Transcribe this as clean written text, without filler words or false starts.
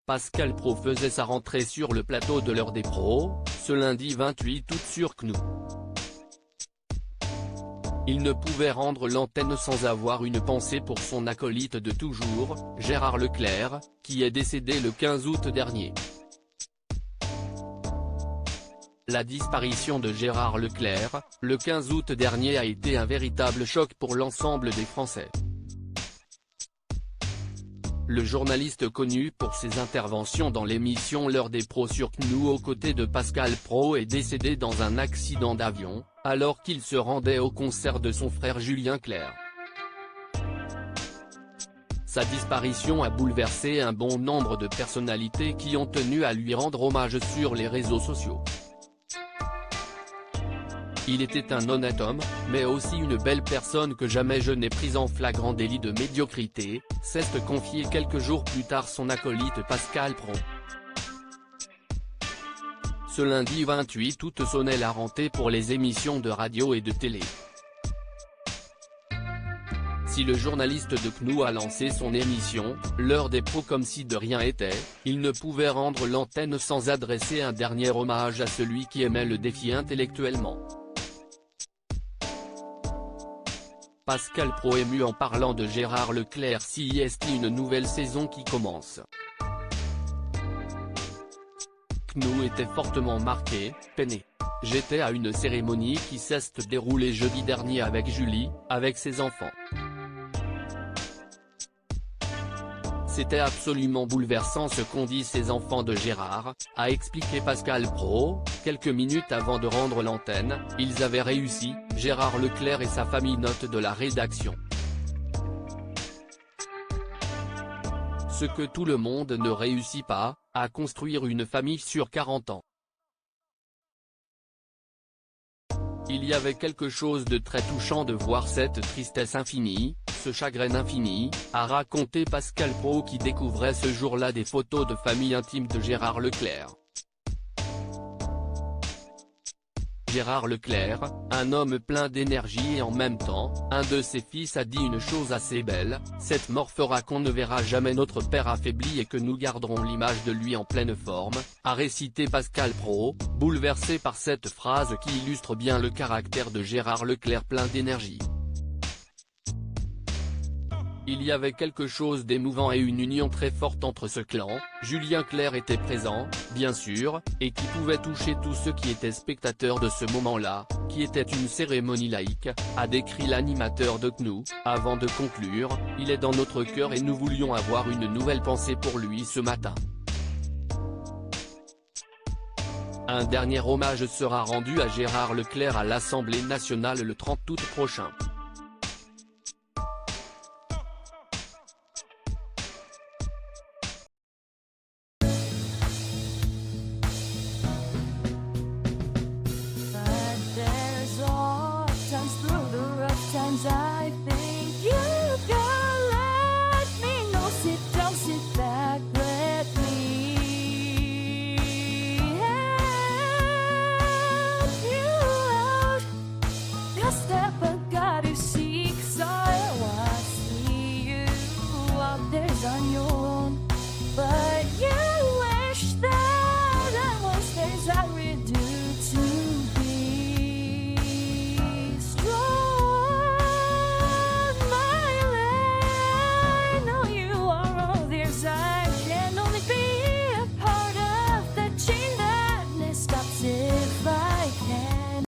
Pascal Praud faisait sa rentrée sur le plateau de l'heure des pros, ce lundi 28 août sur CNOO. Il ne pouvait rendre l'antenne sans avoir une pensée pour son acolyte de toujours, Gérard Leclerc, qui est décédé le 15 août dernier. La disparition de Gérard Leclerc, le 15 août dernier a été un véritable choc pour l'ensemble des Français. Le journaliste connu pour ses interventions dans l'émission L'heure des pros sur CNOO aux côtés de Pascal Praud est décédé dans un accident d'avion, alors qu'il se rendait au concert de son frère Julien Clerc. Sa disparition a bouleversé un bon nombre de personnalités qui ont tenu à lui rendre hommage sur les réseaux sociaux. Il était un honnête homme, mais aussi une belle personne que jamais je n'ai prise en flagrant délit de médiocrité, s'est confié quelques jours plus tard son acolyte Pascal Praud. Ce lundi 28 août sonnait la rentrée pour les émissions de radio et de télé. Si le journaliste de CNOO a lancé son émission, L'heure des pros comme si de rien était, il ne pouvait rendre l'antenne sans adresser un dernier hommage à celui qui aimait le défier intellectuellement. Pascal Praud ému en parlant de Gérard Leclerc. Si est une nouvelle saison qui commence. CNOO était fortement marqué, peiné. J'étais à une cérémonie qui s'est déroulée jeudi dernier avec Julie, avec ses enfants. C'était absolument bouleversant ce qu'ont dit ces enfants de Gérard, a expliqué Pascal Praud. Quelques minutes avant de rendre l'antenne, ils avaient réussi, Gérard Leclerc et sa famille, note de la rédaction. Ce que tout le monde ne réussit pas, à construire une famille sur 40 ans. Il y avait quelque chose de très touchant de voir cette tristesse infinie, ce chagrin infini, a raconté Pascal Praud qui découvrait ce jour-là des photos de famille intimes de Gérard Leclerc. Gérard Leclerc, un homme plein d'énergie et en même temps, un de ses fils a dit une chose assez belle: cette mort fera qu'on ne verra jamais notre père affaibli et que nous garderons l'image de lui en pleine forme, a récité Pascal Praud, bouleversé par cette phrase qui illustre bien le caractère de Gérard Leclerc plein d'énergie. Il y avait quelque chose d'émouvant et une union très forte entre ce clan. Julien Clerc était présent, bien sûr, et qui pouvait toucher tous ceux qui étaient spectateurs de ce moment-là, qui était une cérémonie laïque, a décrit l'animateur de CNOO. Avant de conclure, il est dans notre cœur et nous voulions avoir une nouvelle pensée pour lui ce matin. Un dernier hommage sera rendu à Gérard Leclerc à l'Assemblée nationale le 30 août prochain. I think you can let me know. Sit down, sit back, let me help you out. Just step